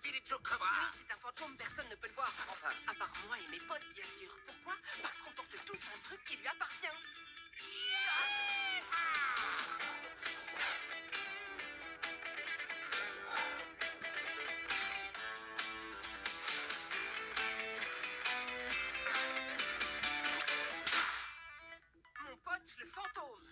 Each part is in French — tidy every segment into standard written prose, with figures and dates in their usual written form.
Billy Joe Cobra. Lui, c'est un fantôme, personne ne peut le voir. Enfin, à part moi et mes potes, bien sûr. Pourquoi? Parce qu'on porte tous un truc qui lui appartient. Mon pote, le fantôme.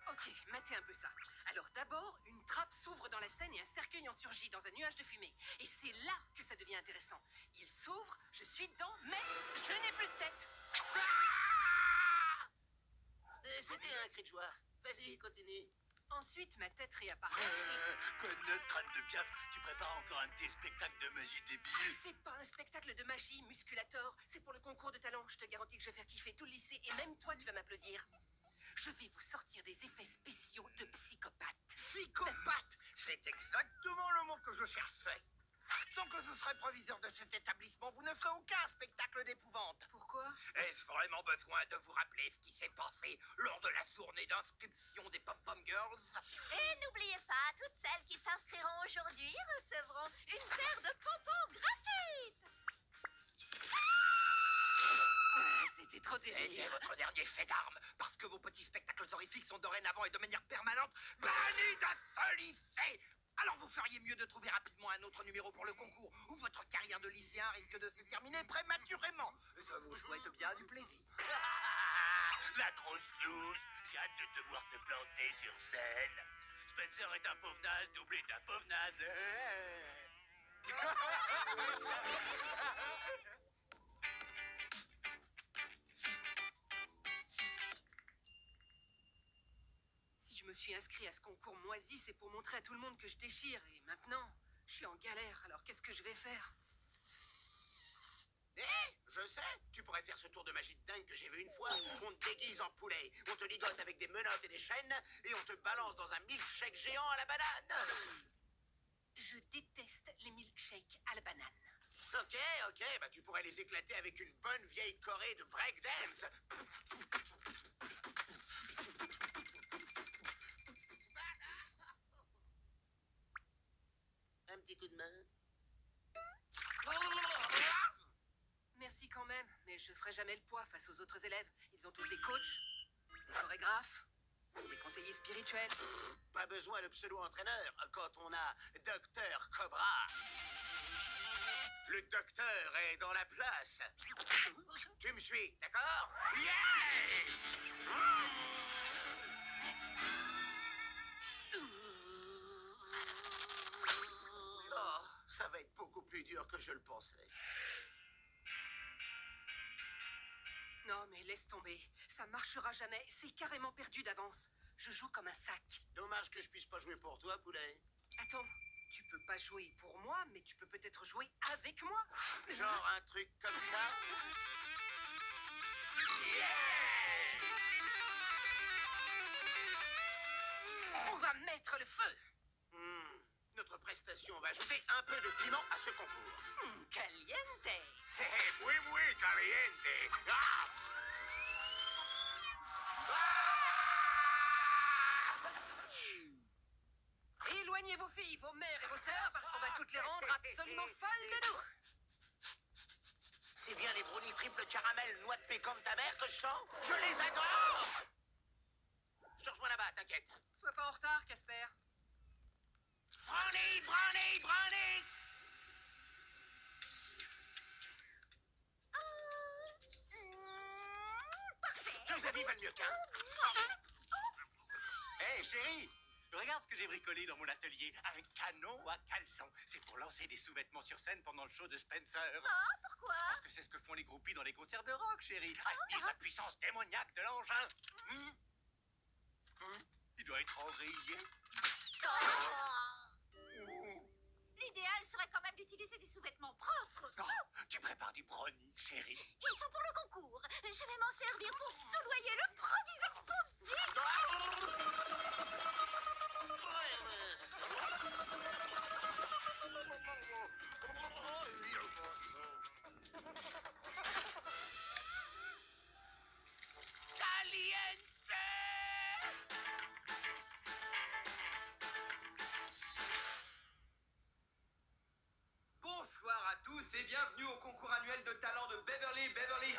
Ok, matez un peu ça. Alors d'abord, une trappe s'ouvre dans la scène et un cercueil en surgit dans un nuage de fumée. Et c'est là que ça devient intéressant. Il s'ouvre, je suis dedans, mais je n'ai plus de tête. C'était un cri de joie. Vas-y, continue. Ensuite, ma tête réapparaît. Code 9, crâne de piaf, tu prépares encore un petit spectacle de magie débile. C'est pas un spectacle de magie, musculator. C'est pour le concours de talent. Je te garantis que je vais faire kiffer tout le lycée. Et même toi, tu vas m'applaudir. Je vais vous sortir des effets spéciaux de psychopathe. Psychopathe, c'est exactement le mot que je cherchais. Tant que je serai proviseur de cet établissement, vous ne ferez aucun spectacle d'épouvante. Pourquoi? Est-ce vraiment besoin de vous rappeler ce qui s'est passé lors de la journée d'inscription des Pom-Pom Girls? Et n'oubliez pas, toutes celles qui s'inscriront aujourd'hui recevront une paire de pompons gratuites. C'était trop C'était délire. votre dernier fait d'armes, parce que vos petits spectacles horrifiques sont dorénavant et de manière permanente bannis de ce lycée. Alors vous feriez mieux de trouver rapidement un autre numéro pour le concours, ou votre carrière de lycéen risque de se terminer prématurément. Je vous souhaite bien du plaisir. La grosse loose, j'ai hâte de te voir te planter sur scène. Spencer est un pauvre naze, doublé d'un pauvre naze. Si je me suis inscrit à ce concours moisi, c'est pour montrer à tout le monde que je déchire. Et maintenant, je suis en galère. Alors qu'est-ce que je vais faire? Je sais, tu pourrais faire ce tour de magie de dingue que j'ai vu une fois. On te déguise en poulet, on te ligote avec des menottes et des chaînes, et on te balance dans un milkshake géant à la banane. Je déteste les milkshakes à la banane. Ok, bah tu pourrais les éclater avec une bonne vieille choré de breakdance. Un petit coup de main. Merci quand même, mais je ferai jamais le poids face aux autres élèves. Ils ont tous des coachs, des chorégraphes, des conseillers spirituels. Pas besoin de pseudo-entraîneur quand on a Docteur Cobra. Le docteur est dans la place. Tu me suis, d'accord? Oh, ça va être beaucoup plus dur que je le pensais. Non, mais laisse tomber. Ça marchera jamais. C'est carrément perdu d'avance. Je joue comme un sac. Dommage que je puisse pas jouer pour toi, poulet. Attends, tu peux pas jouer pour moi, mais tu peux peut-être jouer avec moi. Genre un truc comme ça. On va mettre le feu. Notre prestation va ajouter un peu de piment à ce concours. Caliente. Oui, caliente. Ah! Éloignez vos filles, vos mères et vos sœurs, parce qu'on va toutes les rendre absolument folles de nous. C'est bien les brownies triple caramel noix de pécan de ta mère que je sens. Je les adore. Je te rejoins là-bas, t'inquiète. Sois pas en retard, Casper. Brownie. Parfait. Deux avis valent mieux qu'un. Hé, chérie, regarde ce que j'ai bricolé dans mon atelier. Un canon à caleçon. C'est pour lancer des sous-vêtements sur scène pendant le show de Spencer. Ah, pourquoi? Parce que c'est ce que font les groupies dans les concerts de rock, chérie. Admire la puissance démoniaque de l'engin. Il doit être enrayé. L'idéal serait quand même d'utiliser des sous-vêtements propres. Oh, tu prépares des brownies, chérie. Ils sont pour le concours. Je vais m'en servir pour soudoyer le proviseur Ponzi. Caliente! Bienvenue au concours annuel de talent de Beverly High.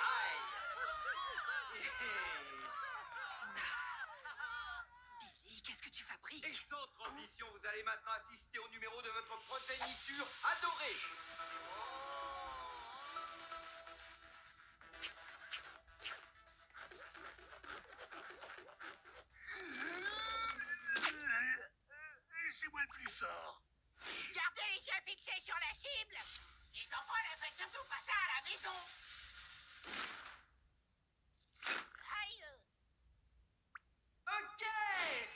Billy, qu'est-ce que tu fabriques? Et sans transition, vous allez maintenant assister au numéro de votre progéniture adorée. C'est moi le plus fort. Gardez les yeux fixés sur la cible. Les enfants, ne faites surtout pas ça à la maison. Aïe. Ok.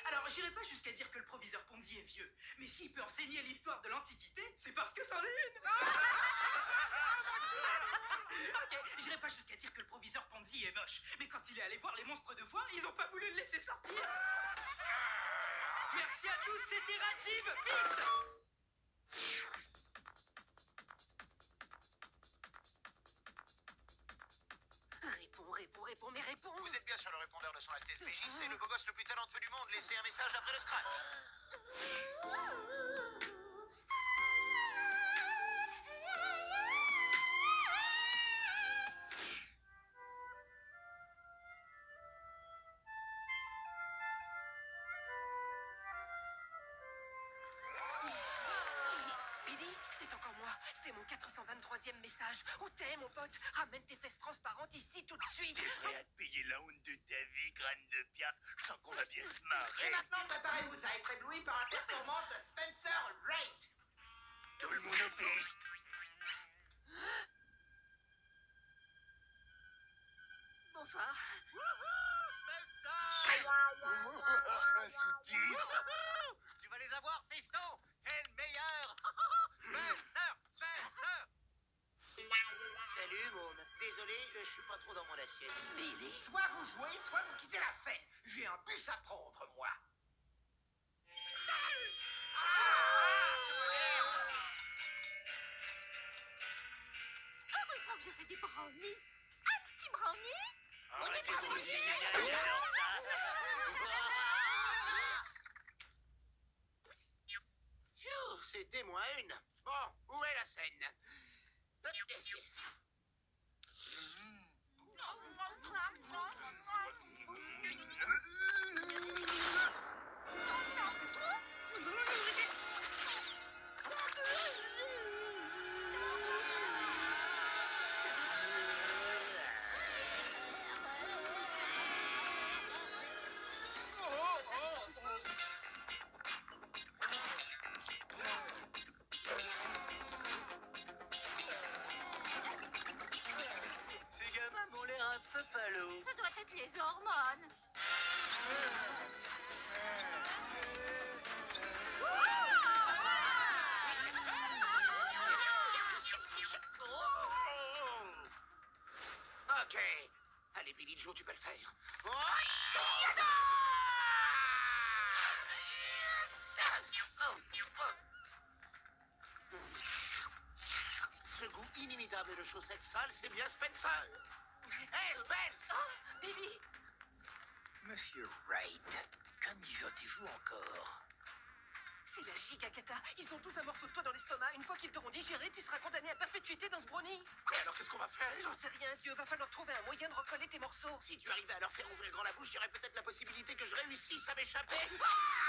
Alors, j'irai pas jusqu'à dire que le proviseur Ponzi est vieux, mais s'il peut enseigner l'histoire de l'Antiquité, c'est parce que c'en est une. Ok, j'irai pas jusqu'à dire que le proviseur Ponzi est moche, mais quand il est allé voir les monstres de foire, ils ont pas voulu le laisser sortir. Merci à tous, c'était Rajiv. Peace. Réponds, mais réponds. Vous êtes bien sur le répondeur de son Altesse PJ, c'est le beau gosse le plus talentueux du monde. Laissez un message après le scratch. Billy, c'est encore moi. C'est mon 423e message. Où t'es, mon pote? Ramène tes fesses transparentes ici tout de suite. T'es prêt à te payer la honte de ta vie, crâne de piaf? Je sens qu'on va bien se marrer. Et maintenant, préparez-vous à être ébloui par la performance de Spencer Wright. Tout le monde en piste. Bonsoir. Un sous-titre. Tu vas les avoir, fiston. T'es le meilleur. Spencer. Salut, môme. Désolé, je suis pas trop dans mon assiette. Billy. Soit vous jouez, soit vous quittez la scène. J'ai un bus à prendre, moi. Heureusement que j'ai fait des brownies. Un petit brownie. Arrêtez de vous dire Phew, c'était moins une. Bon, où est la scène? Ces gamins m'ont l'air un peu palos. Ça doit être les hormones. Ok. Allez, Billy Joe, tu peux le faire. Ce goût inimitable de chaussettes sales, c'est bien Spencer. Hey, Spence! Billy. Monsieur Wright, que mijotez-vous encore? C'est la gigacata. Ils ont tous un morceau de toi dans l'estomac. Une fois qu'ils t'auront digéré, tu seras condamné à perpétuité dans ce brownie. Et alors, qu'est-ce qu'on va faire? J'en sais rien, vieux. Va falloir trouver un moyen de recoller tes morceaux. Si tu arrivais à leur faire ouvrir grand la bouche, il y aurait peut-être la possibilité que je réussisse à m'échapper.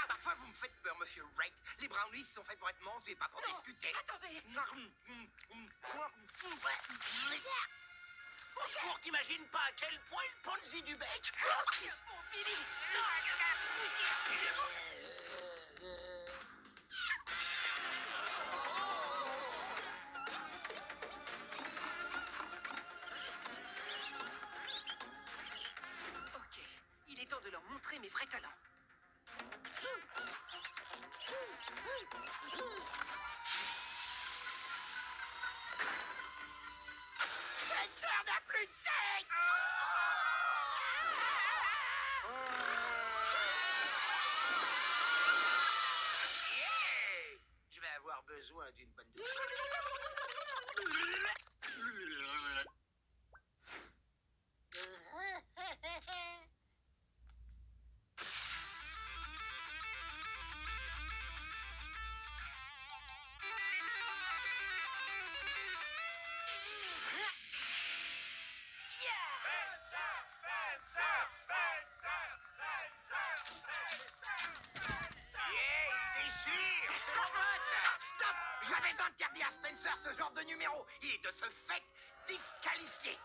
Parfois, vous me faites peur, monsieur Wright. Les brownies sont faits pour être mangés, pas pour Non, discuter. attendez. Au secours, t'imagines pas à quel point le Ponzi du bec? Oh, Billy. Ok, il est temps de leur montrer mes vrais talents. Spencer n'a plus de tête! Yeah! Je vais avoir besoin d'une bonne douche. Yeah, il déchire. C'est mon pote. Stop. J'avais interdit à Spencer ce genre de numéro. Il est de ce fait disqualifié.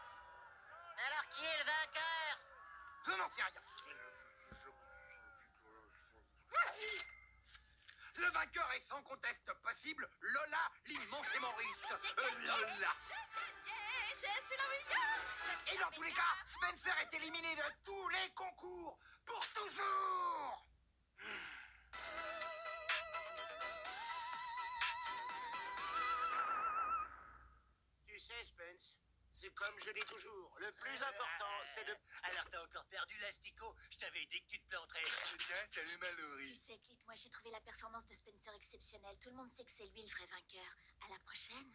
Alors qui est le vainqueur? Je n'en sais rien. Le vainqueur est sans conteste possible Lola, l'immense hémorroïde. Lola. Je suis la meilleure. Et dans tous les cas, Spencer est éliminé de tous les concours pour toujours. Tu sais, Spence, c'est comme je dis toujours. Le plus important, c'est de... Alors t'as encore perdu l'asticot. Je t'avais dit que tu te planterais. Tiens, salut Mallory. Tu sais, Clit, moi j'ai trouvé la performance de Spencer exceptionnelle. Tout le monde sait que c'est lui le vrai vainqueur. À la prochaine.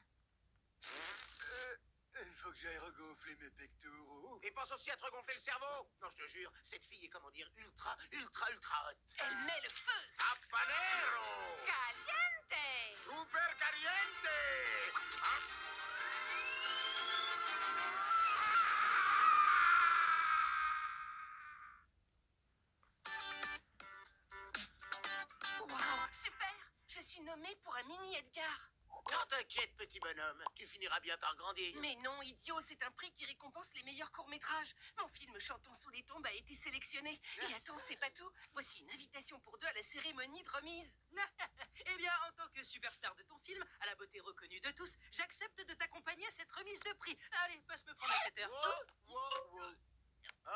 Il faut que j'aille regonfler mes pectoraux. Et pense aussi à te regonfler le cerveau. Non, je te jure, cette fille est, comment dire, ultra hot. Elle met le feu. Habanero. Caliente. Super caliente. Waouh, super. Je suis nommée pour un mini Edgar. Non, t'inquiète, petit bonhomme. Tu finiras bien par grandir. Mais non, idiot, c'est un prix qui récompense les meilleurs courts-métrages. Mon film Chantons sous les tombes a été sélectionné. Et attends, c'est pas tout. Voici une invitation pour 2 à la cérémonie de remise. Eh bien, en tant que superstar de ton film, à la beauté reconnue de tous, j'accepte de t'accompagner à cette remise de prix. Allez, passe me prendre à cette heure. Wow.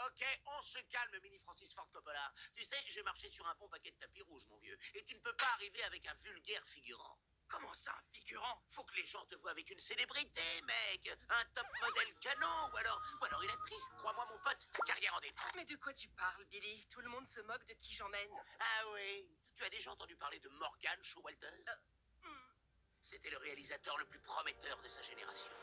Ok, on se calme, mini Francis Ford Coppola. Tu sais, j'ai marché sur un bon paquet de tapis rouges, mon vieux. Et tu ne peux pas arriver avec un vulgaire figurant. Comment ça, un figurant? Faut que les gens te voient avec une célébrité, mec. Un top modèle canon, ou alors une actrice. Crois-moi, mon pote, ta carrière en dépend. Mais de quoi tu parles, Billy? Tout le monde se moque de qui j'emmène. Ah oui. Tu as déjà entendu parler de Morgan Showalter? C'était le réalisateur le plus prometteur de sa génération.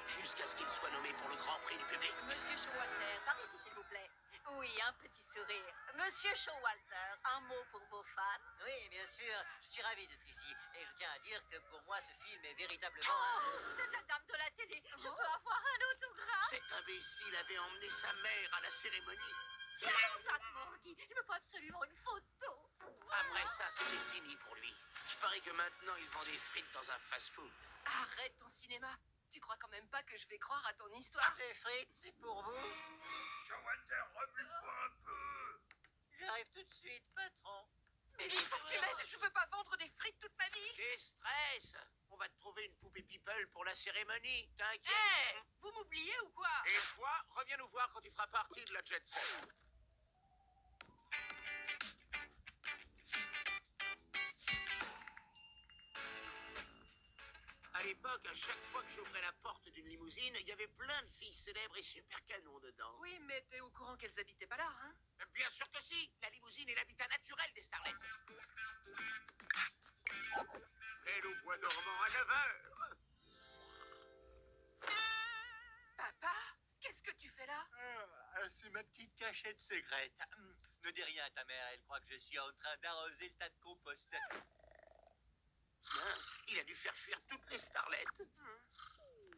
Jusqu'à ce qu'il soit nommé pour le Grand Prix du public. Monsieur Showalter, par ici s'il vous plaît. Oui, un petit sourire. Monsieur Showalter, un mot pour vos fans. Oui, bien sûr, je suis ravi d'être ici. Et je tiens à dire que pour moi, ce film est véritablement... Vous êtes la dame de la télé. Je peux avoir un autographe? Cet imbécile avait emmené sa mère à la cérémonie. Tiens ça, Morgy. Il me faut absolument une photo. Après ça, c'était fini pour lui. Je parie que maintenant, il vend des frites dans un fast-food. Arrête ton cinéma. Tu crois quand même pas que je vais croire à ton histoire? Les frites, c'est pour vous. Showalter, remue-toi un peu. J'arrive tout de suite, patron. Mais il faut que tu m'aides. Je veux pas vendre des frites toute ma vie. Quel stress. On va te trouver une poupée people pour la cérémonie. T'inquiète. Hé, vous m'oubliez ou quoi? Et toi, reviens nous voir quand tu feras partie de la jet set. À l'époque, à chaque fois que j'ouvrais la porte d'une limousine, il y avait plein de filles célèbres et super canons dedans. Oui, mais t'es au courant qu'elles habitaient pas là, hein? Bien sûr que si. La limousine est l'habitat naturel des starlets. Elle au bois dormant à 9h. Papa, qu'est-ce que tu fais là? C'est ma petite cachette secrète. Ne dis rien à ta mère, elle croit que je suis en train d'arroser le tas de compost. Mince, il a dû faire fuir toutes les starlettes.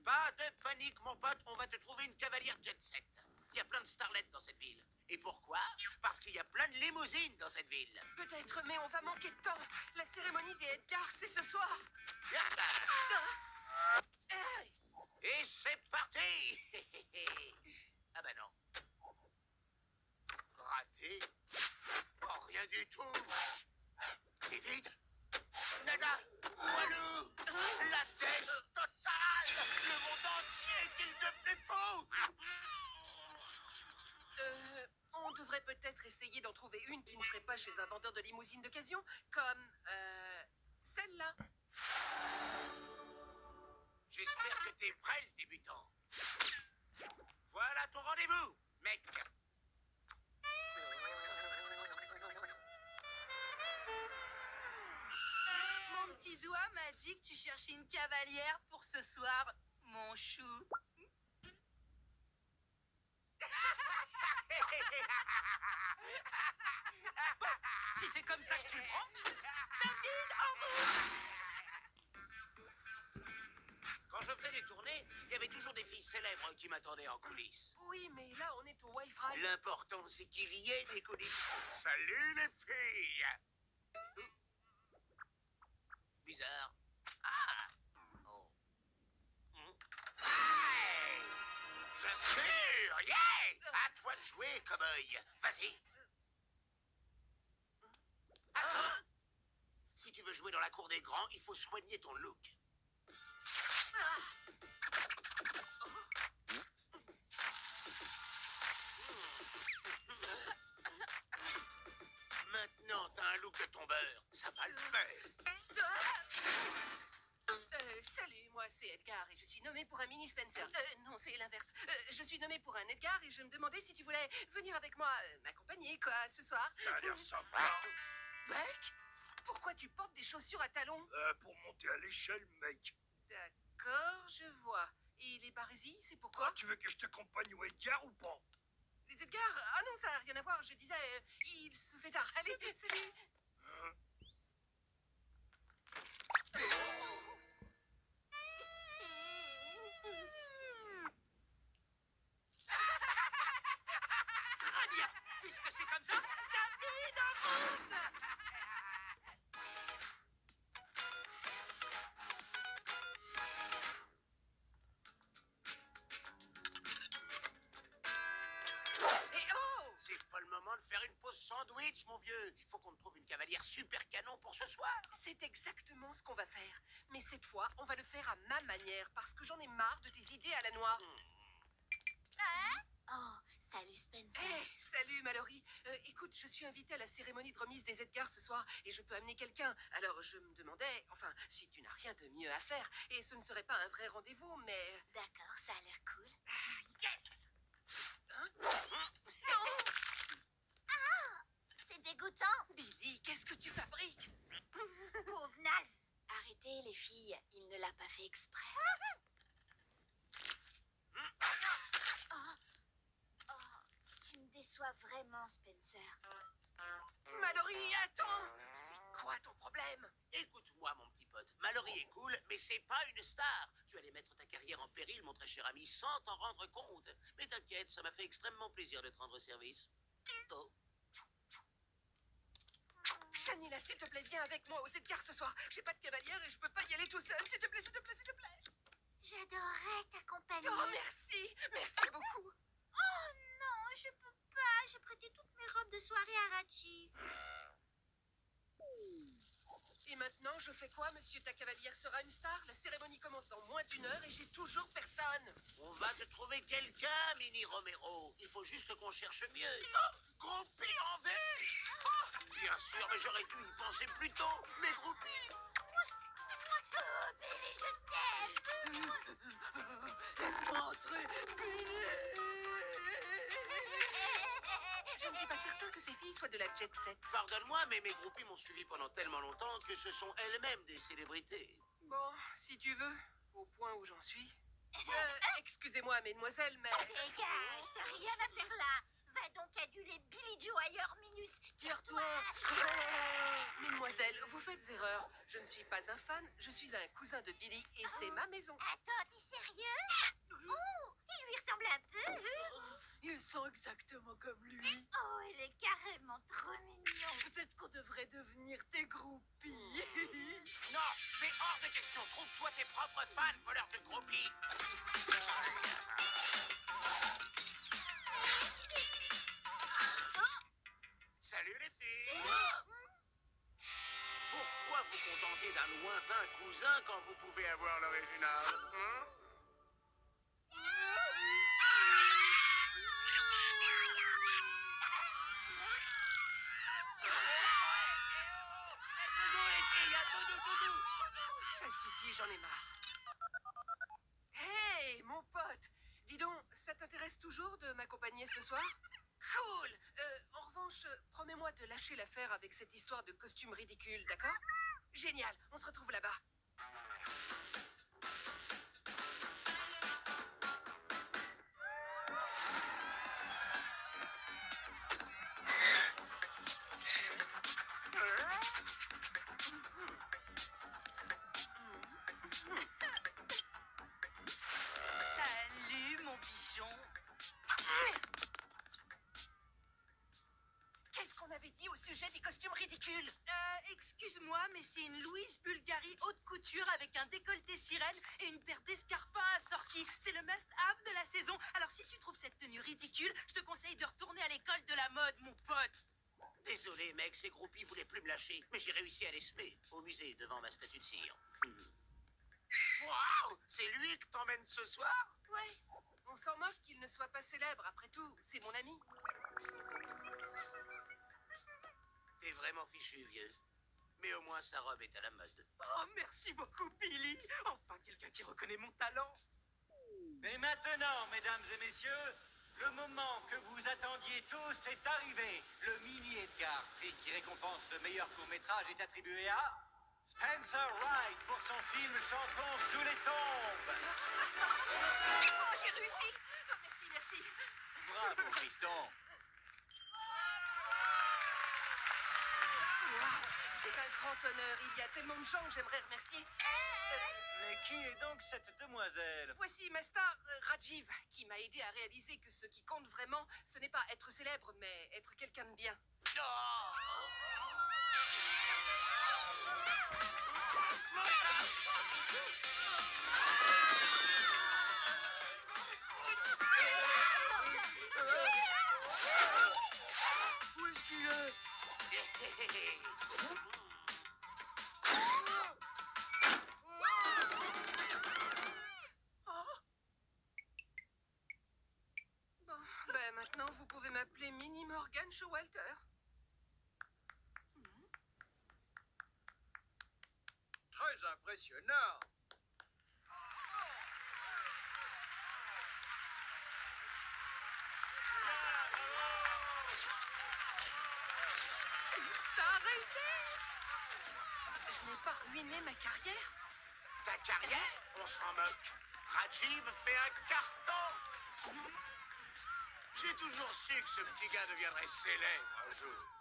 Pas de panique, mon pote, on va te trouver une cavalière jet set. Il y a plein de starlettes dans cette ville. Et pourquoi? Parce qu'il y a plein de limousines dans cette ville. Peut-être, mais on va manquer de temps. La cérémonie des Edgars, c'est ce soir. Yarda. Hey, Et c'est parti. Ah bah non. Raté. Oh, rien du tout. C'est vide. Nada. Walou. La dèche totale. Le monde entier est-il devenu faux? On devrait peut-être essayer d'en trouver une qui ne serait pas chez un vendeur de limousines d'occasion, comme, celle-là. J'espère que t'es prêt, le débutant. Voilà ton rendez-vous, mec. Mon petit doigt m'a dit que tu cherchais une cavalière pour ce soir, mon chou. Si c'est comme ça que tu le prends, David, en route! Quand je faisais des tournées, il y avait toujours des filles célèbres qui m'attendaient en coulisses. Oui, mais là, on est au Wi-Fi. L'important, c'est qu'il y ait des coulisses. Salut les filles! Bizarre. Ah! Oh. Hey! J'assure! Yeah! À toi de jouer, cow-boy. Vas-y. Attends! Si tu veux jouer dans la cour des grands, il faut soigner ton look. Maintenant, t'as un look de tombeur. Ça va le faire. Salut, moi c'est Edgar et je suis nommé pour un mini Spencer. Non, c'est l'inverse. Je suis nommé pour un Edgar et je me demandais si tu voulais venir avec moi m'accompagner, quoi, ce soir. Ça a l'air sympa. Mec, pourquoi tu portes des chaussures à talons? Pour monter à l'échelle, mec. D'accord, je vois. Et les barésies, c'est pourquoi? Tu veux que je t'accompagne au Edgar ou pas? Les Edgar? Ah non, ça n'a rien à voir. Je disais, il se fait tard. Allez, salut. Très bien. Puisque c'est comme ça, David, en route. Et oh! C'est pas le moment de faire une pause sandwich, mon vieux. Il faut qu'on te trouve une cavalière super canon pour ce soir. C'est exactement ce qu'on va faire. Mais cette fois, on va le faire à ma manière parce que j'en ai marre de tes idées à la noix. Oh, salut Spencer. Hey, salut Mallory. Écoute, je suis invitée à la cérémonie de remise des Edgars ce soir et je peux amener quelqu'un. Alors je me demandais, enfin, si tu n'as rien de mieux à faire, et ce ne serait pas un vrai rendez-vous, mais... D'accord, ça a l'air cool. Yes! C'est dégoûtant. Billy, qu'est-ce que tu fabriques? Pauvre naze. Arrêtez les filles, il ne l'a pas fait exprès. Oh, tu me déçois vraiment, Spencer. Mallory, attends! C'est quoi ton problème? Écoute-moi, mon petit pote. Mallory est cool, mais c'est pas une star. Tu allais mettre ta carrière en péril, mon très cher ami, sans t'en rendre compte. Mais t'inquiète, ça m'a fait extrêmement plaisir de te rendre service. Oh. Shanila, s'il te plaît, viens avec moi aux Edgars ce soir. J'ai pas de cavalière et je peux pas y aller tout seul. S'il te plaît, s'il te plaît, s'il te plaît. J'adorerais t'accompagner. Oh, merci! Merci beaucoup! Oh non, je peux pas. J'ai prêté toutes mes robes de soirée à Ratchis. Et maintenant, je fais quoi, monsieur? Ta cavalière sera une star? La cérémonie commence dans moins d'1 heure et j'ai toujours personne. On va te trouver quelqu'un, Mini Romero. Il faut juste qu'on cherche mieux. Oh, groupie en V! Oh, bien sûr, mais j'aurais dû y penser plus tôt. Mes groupies! Oh, Billy, je t'aime. Laisse-moi entrer! Je ne suis pas certain que ces filles soient de la jet set. Pardonne-moi, mais mes groupies m'ont suivi pendant tellement longtemps que ce sont elles-mêmes des célébrités. Bon, si tu veux, au point où j'en suis. Excusez-moi, mesdemoiselles, mais... Dégage, t'as rien à faire là. Va donc aduler Billy Joe ailleurs, Minus. Tire-toi! Mesdemoiselles, vous faites erreur. Je ne suis pas un fan, je suis un cousin de Billy et c'est ma maison. Attends, t'es sérieux? Oh, il lui ressemble un peu. Ils sont exactement comme lui. Oh, il est carrément trop mignon. Peut-être qu'on devrait devenir des groupies. Non, c'est hors de question. Trouve-toi tes propres fans, voleurs de groupies. Salut les filles. Pourquoi vous contenter d'un lointain cousin quand vous pouvez avoir l'original, hein? Ça suffit, j'en ai marre. Hey, mon pote! Dis donc, ça t'intéresse toujours de m'accompagner ce soir? Cool! En revanche, promets-moi de lâcher l'affaire avec cette histoire de costume ridicule, d'accord? Génial, on se retrouve là-bas. sujet des costumes ridicules. Excuse-moi, mais c'est une Louise Bulgari haute couture avec un décolleté sirène et une paire d'escarpins assortis. C'est le must-have de la saison. Alors si tu trouves cette tenue ridicule, je te conseille de retourner à l'école de la mode, mon pote. Désolé, mec, ces groupies voulaient plus me lâcher, mais j'ai réussi à les semer au musée devant ma statue de cire. Waouh! C'est lui que t'emmènes ce soir? Ouais, on s'en moque qu'il ne soit pas célèbre. Après tout, c'est mon ami. T'es vraiment fichu, vieux. Mais au moins, sa robe est à la mode. Oh, merci beaucoup, Billy. Enfin, quelqu'un qui reconnaît mon talent. Et maintenant, mesdames et messieurs, le moment que vous attendiez tous est arrivé. Le mini Edgar, prix qui récompense le meilleur court-métrage, est attribué à Spencer Wright pour son film Chantons sous les tombes. Oh, j'ai réussi. Oh, merci, merci. Bravo, Fiston. Waouh, c'est un grand honneur. Il y a tellement de gens que j'aimerais remercier. Mais qui est donc cette demoiselle? Voici ma star, Rajiv, qui m'a aidé à réaliser que ce qui compte vraiment, ce n'est pas être célèbre, mais être quelqu'un de bien. Où est-ce qu'il est? Bon, ben maintenant, vous pouvez m'appeler Minnie Morgan Showalter. Très impressionnant. Une star aidée. Je n'ai pas ruiné ma carrière. Ta carrière? On s'en moque. Rajiv fait un carton. J'ai toujours su que ce petit gars deviendrait célèbre un jour.